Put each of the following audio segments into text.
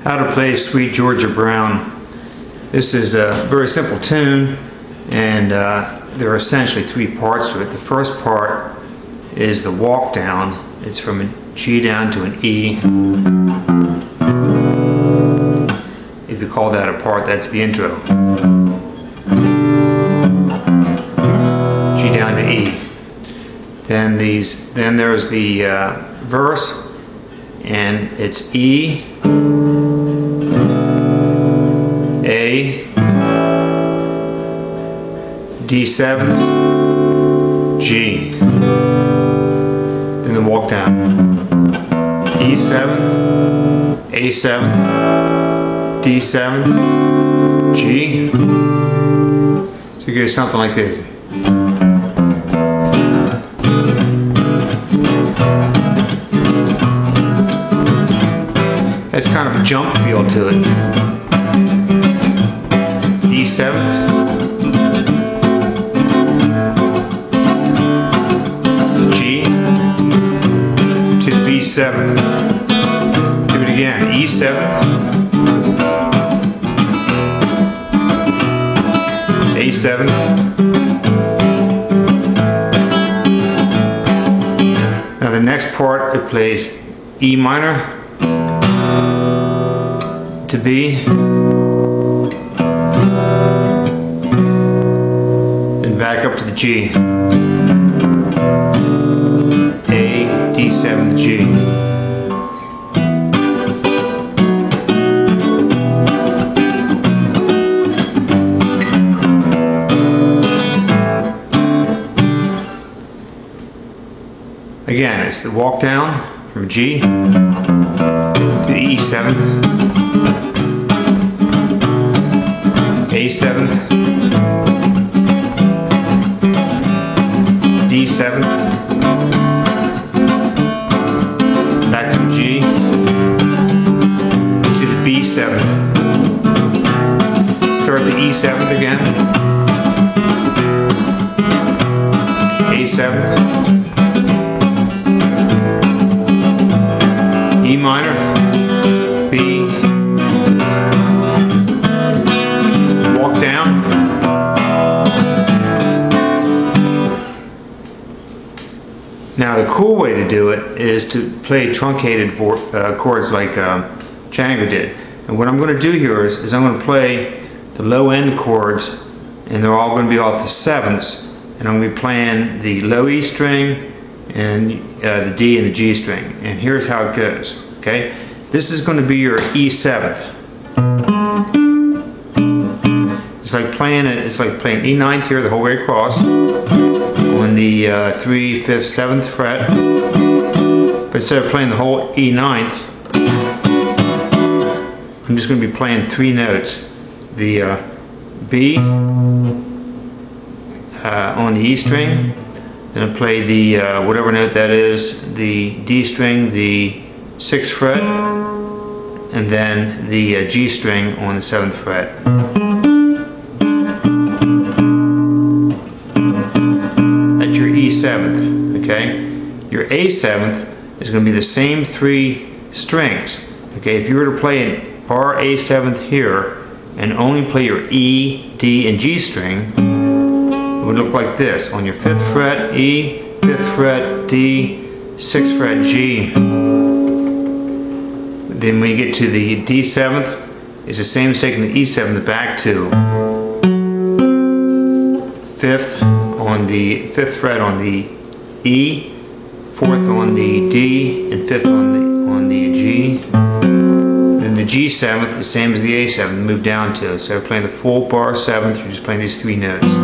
How to play Sweet Georgia Brown. This is a very simple tune, and there are essentially three parts to it. The first part is the walk down. It's from a G down to an E. If you call that a part, that's the intro. G down to E. Then there's the verse, and it's E, A, D7, G. Then the walk down. E7, A7, D7, G. So you get something like this. That's kind of a jump feel to it. D7, G to the B7. Do it again. E7, A7, now the next part, it plays E minor to B, then back up to the G, A, D7, G. Again, it's the walk down from G to the E7th, A7, D7, back to the G, to the B7. Start the E7th again, A7, E minor, B, walk down, now the cool way to do it is to play truncated chords like Django did. And what I'm going to do here is I'm going to play the low end chords, and they're all going to be off the sevenths, and I'm going to be playing the low E string and the D and the G string. And here's how it goes. Okay, this is going to be your E7th. It's like playing E9th here the whole way across on the 3, 5th, 7th fret. But instead of playing the whole E9th, I'm just going to be playing three notes: the B on the E string. Then I play the whatever note that is, the D string, the 6th fret, and then the G string on the 7th fret. That's your E7th, okay? Your A7th is going to be the same three strings, okay? If you were to play an R A7th here and only play your E, D, and G string, it would look like this. On your 5th fret, E, 5th fret, D, 6th fret, G. Then when you get to the D7th, it's the same as taking the E7th back to 5th on the 5th fret on the E, 4th on the D, and 5th on the G. Then the G7th, the same as the A7th, move down to. So you're playing the full bar 7th, you're just playing these three notes.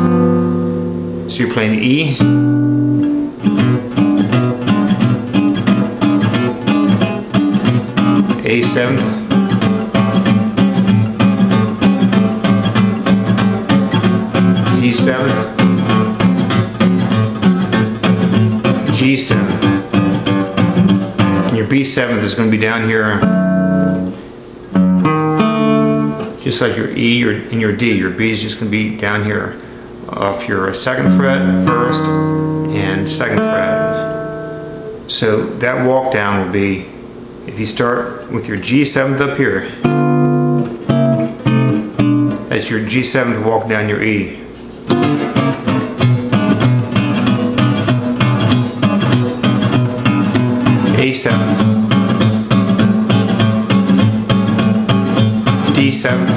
So you're playing E, A7, D7, G7. And your B7th is going to be down here, just like your E and your D. Your B is just going to be down here off your 2nd fret, 1st, and 2nd fret. So that walk down will be if you start with your G7th up here, as your G7th walk down your E. A7, D7,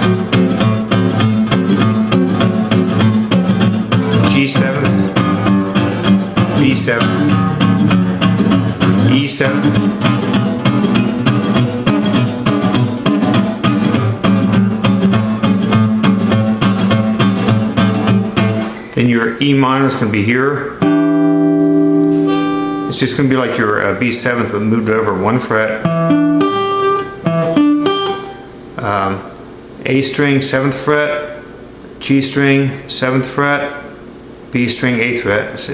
G7, B7, E7, then your E minor is going to be here. It's just going to be like your B7th but moved over 1 fret. A string 7th fret, G string 7th fret, B string 8th fret. It's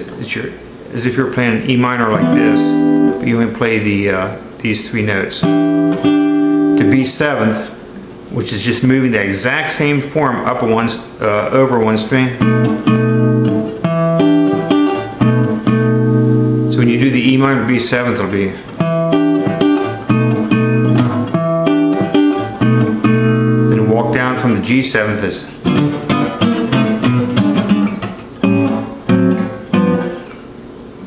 as if you're playing an E minor like this, but you only play these 3 notes. To B7th, which is just moving the exact same form up over 1 string. So when you do the E minor B7th, it'll be then walk down from the G7th as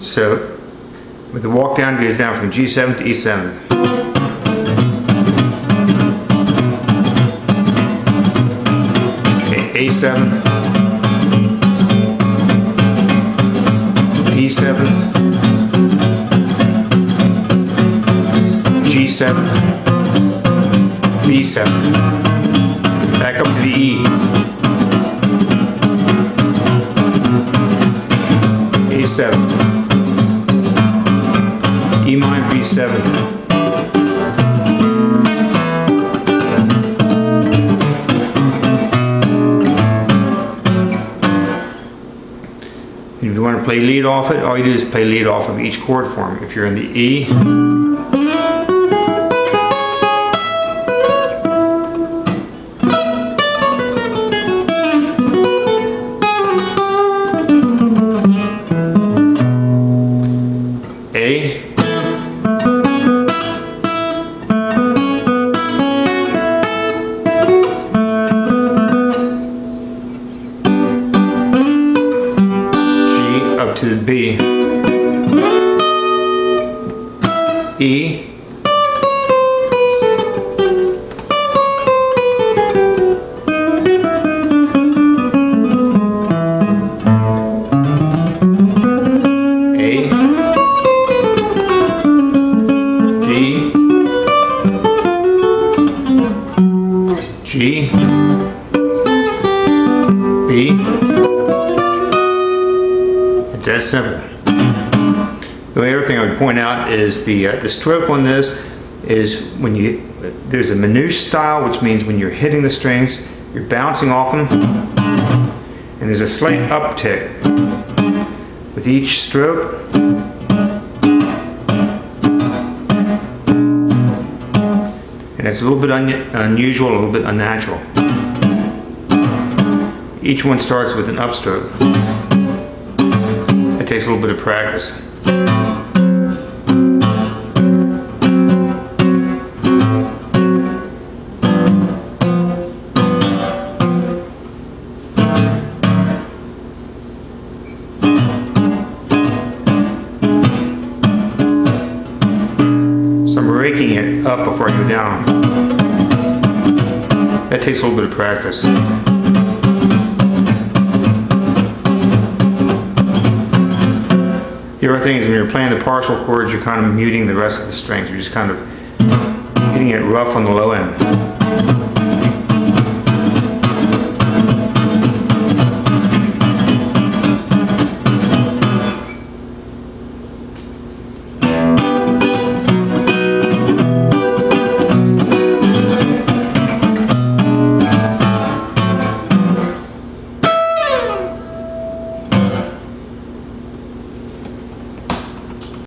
so with the walk down, it goes down from G7th to E7th. Okay, A7th, D7th, G7, B7, back up to the E, A7, E minor B7, if you want to play lead off it, all you do is play lead off of each chord form. If you're in the E, A, G up to the B, E, G, B. It's that simple. The only other thing I would point out is the stroke on this is when there's a minute style, which means when you're hitting the strings, you're bouncing off them, and there's a slight uptick with each stroke. And it's a little bit unusual, a little bit unnatural. Each one starts with an upstroke. It takes a little bit of practice. So I'm raking it up before I go down. That takes a little bit of practice. The other thing is when you're playing the partial chords, you're kind of muting the rest of the strings. You're just kind of hitting it rough on the low end.